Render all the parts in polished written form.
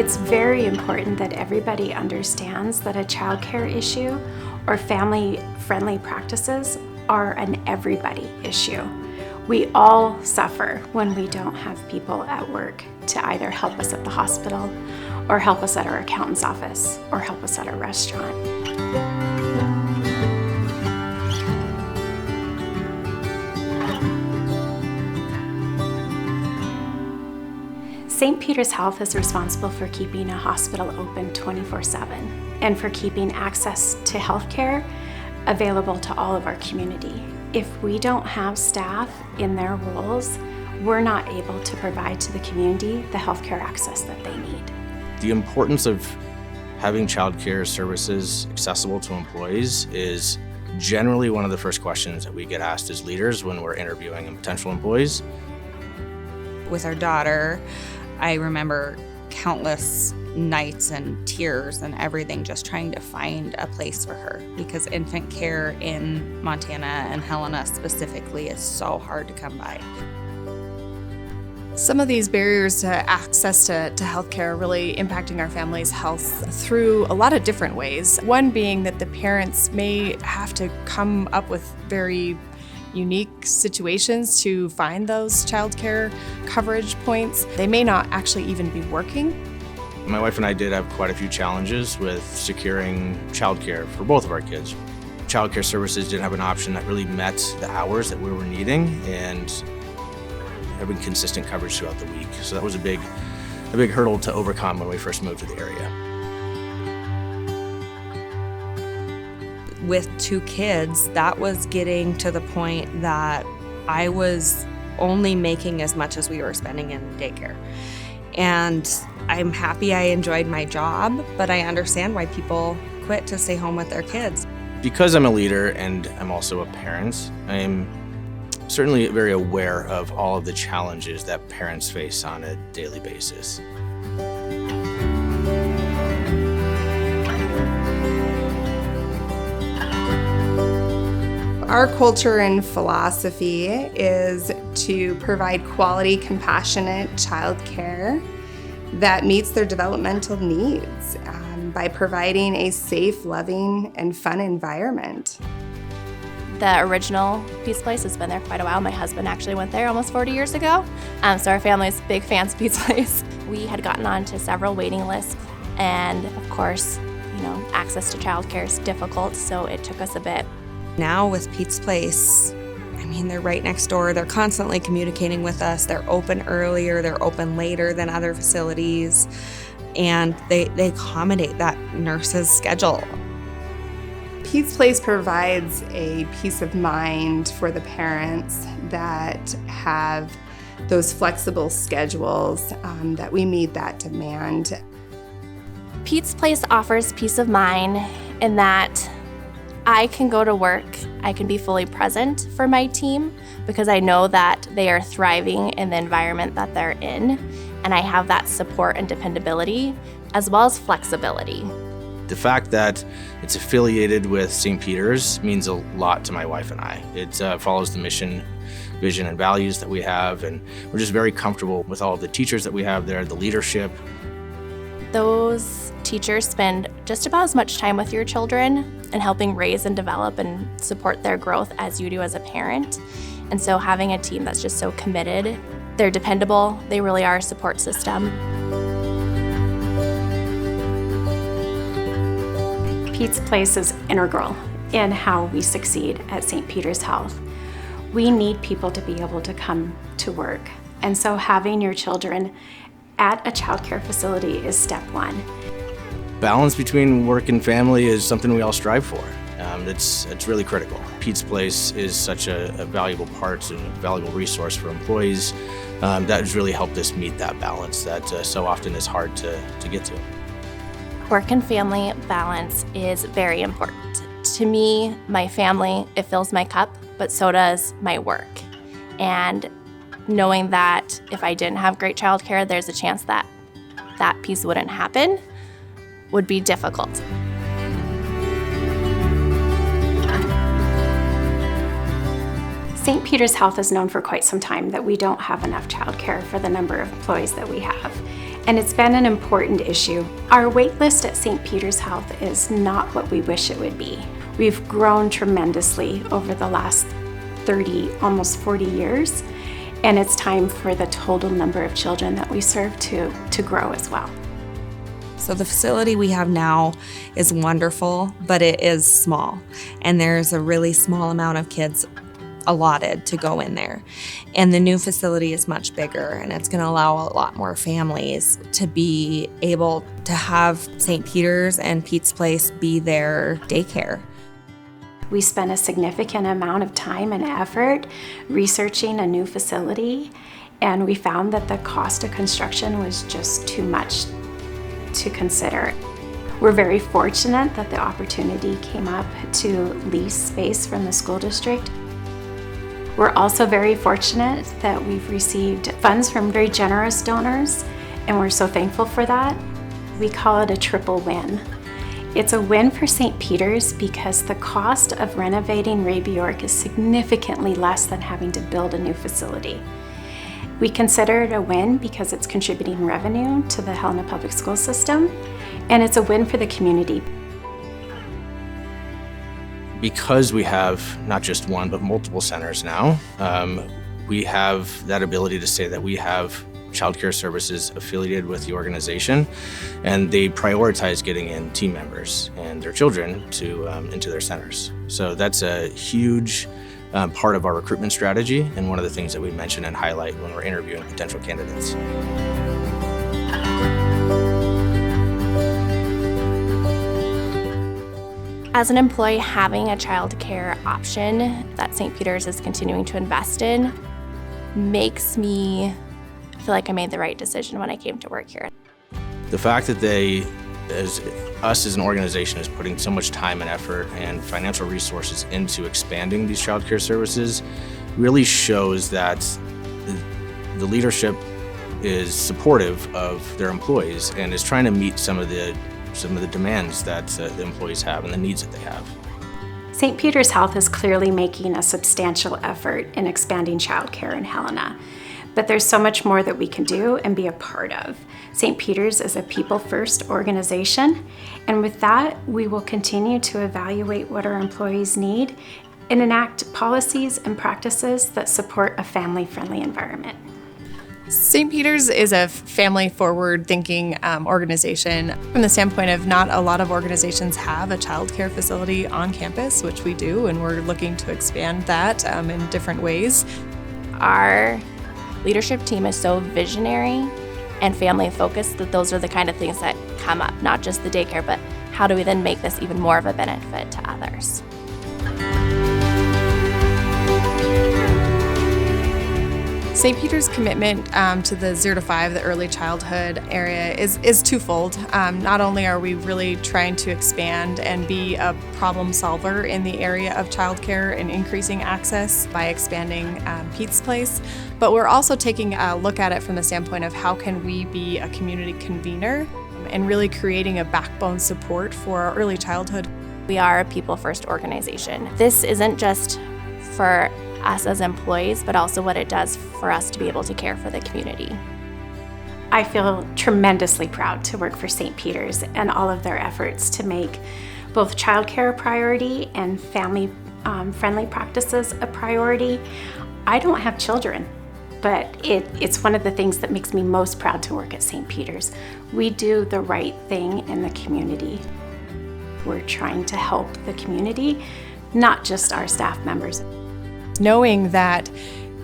It's very important that everybody understands that a childcare issue or family-friendly practices are an everybody issue. We all suffer when we don't have people at work to either help us at the hospital or help us at our accountant's office or help us at our restaurant. St. Peter's Health is responsible for keeping a hospital open 24/7 and for keeping access to healthcare available to all of our community. If we don't have staff in their roles, we're not able to provide to the community the healthcare access that they need. The importance of having childcare services accessible to employees is generally one of the first questions that we get asked as leaders when we're interviewing potential employees. With our daughter, I remember countless nights and tears and everything just trying to find a place for her, because infant care in Montana and Helena specifically is so hard to come by. Some of these barriers to access to healthcare are really impacting our family's health through a lot of different ways. One being that the parents may have to come up with very unique situations to find those childcare coverage points. They may not actually even be working. My wife and I did have quite a few challenges with securing childcare for both of our kids. Childcare services didn't have an option that really met the hours that we were needing and having consistent coverage throughout the week. So that was a big hurdle to overcome when we first moved to the area. With 2 kids, that was getting to the point that I was only making as much as we were spending in daycare. And I'm happy I enjoyed my job, but I understand why people quit to stay home with their kids. Because I'm a leader and I'm also a parent, I'm certainly very aware of all of the challenges that parents face on a daily basis. Our culture and philosophy is to provide quality, compassionate childcare that meets their developmental needs by providing a safe, loving, and fun environment. The original Pete's Place has been there quite a while. My husband actually went there almost 40 years ago, so our family's big fans of Pete's Place. We had gotten onto several waiting lists, and of course, access to childcare is difficult, so it took us a bit. Now with Pete's Place, they're right next door. They're constantly communicating with us. They're open earlier, they're open later than other facilities, and they accommodate that nurse's schedule. Pete's Place provides a peace of mind for the parents that have those flexible schedules, that we meet that demand. Pete's Place offers peace of mind in that I can go to work, I can be fully present for my team because I know that they are thriving in the environment that they're in, and I have that support and dependability as well as flexibility. The fact that it's affiliated with St. Peter's means a lot to my wife and I. It follows the mission, vision, and values that we have, and we're just very comfortable with all of the teachers that we have there, the leadership. Those teachers spend just about as much time with your children and helping raise and develop and support their growth as you do as a parent. And so having a team that's just so committed, they're dependable, they really are a support system. Pete's Place is integral in how we succeed at St. Peter's Health. We need people to be able to come to work, and so having your children at a childcare facility is step one. Balance between work and family is something we all strive for. It's really critical. Pete's Place is such a valuable part and a valuable resource for employees that has really helped us meet that balance that so often is hard to get to. Work and family balance is very important. To me, my family, it fills my cup, but so does my work. And knowing that if I didn't have great childcare, there's a chance that that piece wouldn't happen would be difficult. St. Peter's Health is known for quite some time that we don't have enough childcare for the number of employees that we have. and it's been an important issue. Our wait list at St. Peter's Health is not what we wish it would be. We've grown tremendously over the last 30, almost 40 years, and it's time for the total number of children that we serve to grow as well. So the facility we have now is wonderful, but it is small, and there's a really small amount of kids allotted to go in there. And the new facility is much bigger, and it's going to allow a lot more families to be able to have St. Peter's and Pete's Place be their daycare. We spent a significant amount of time and effort researching a new facility, and we found that the cost of construction was just too much to consider. We're very fortunate that the opportunity came up to lease space from the school district. We're also very fortunate that we've received funds from very generous donors, and we're so thankful for that. We call it a triple win. It's a win for St. Peter's because the cost of renovating Ray Bjork is significantly less than having to build a new facility. We consider it a win because it's contributing revenue to the Helena Public School System, and it's a win for the community. Because we have not just one, but multiple centers now, we have that ability to say that we have child care services affiliated with the organization, and they prioritize getting in team members and their children into their centers. So that's a huge part of our recruitment strategy, and one of the things that we mention and highlight when we're interviewing potential candidates. As an employee, having a child care option that St. Peter's is continuing to invest in makes me feel like I made the right decision when I came to work here. The fact that us as an organization is putting so much time and effort and financial resources into expanding these child care services really shows that the leadership is supportive of their employees and is trying to meet some of the demands that the employees have and the needs that they have. St. Peter's Health is clearly making a substantial effort in expanding childcare in Helena, but there's so much more that we can do and be a part of. St. Peter's is a people-first organization, and with that, we will continue to evaluate what our employees need and enact policies and practices that support a family-friendly environment. St. Peter's is a family forward-thinking organization from the standpoint of not a lot of organizations have a child care facility on campus, which we do, and we're looking to expand that in different ways. Our leadership team is so visionary and family focused that those are the kind of things that come up, not just the daycare, but how do we then make this even more of a benefit to others? St. Peter's commitment to the 0 to 5, the early childhood area, is twofold. Not only are we really trying to expand and be a problem solver in the area of childcare and increasing access by expanding Pete's Place, but we're also taking a look at it from the standpoint of how can we be a community convener and really creating a backbone support for our early childhood. We are a people-first organization. This isn't just for us as employees, but also what it does for us to be able to care for the community. I feel tremendously proud to work for St. Peter's and all of their efforts to make both childcare a priority and family-friendly practices a priority. I don't have children, but it's one of the things that makes me most proud to work at St. Peter's. We do the right thing in the community. We're trying to help the community, not just our staff members. Knowing that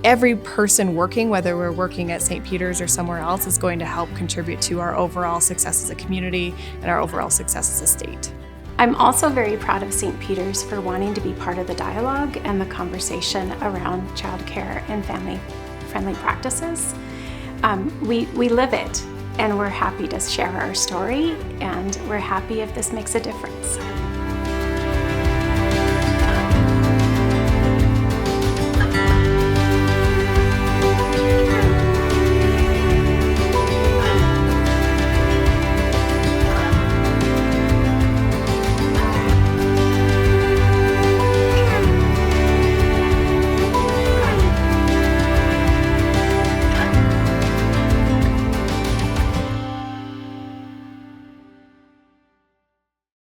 every person working, whether we're working at St. Peter's or somewhere else, is going to help contribute to our overall success as a community and our overall success as a state. I'm also very proud of St. Peter's for wanting to be part of the dialogue and the conversation around childcare and family-friendly practices. We live it, and we're happy to share our story, and we're happy if this makes a difference.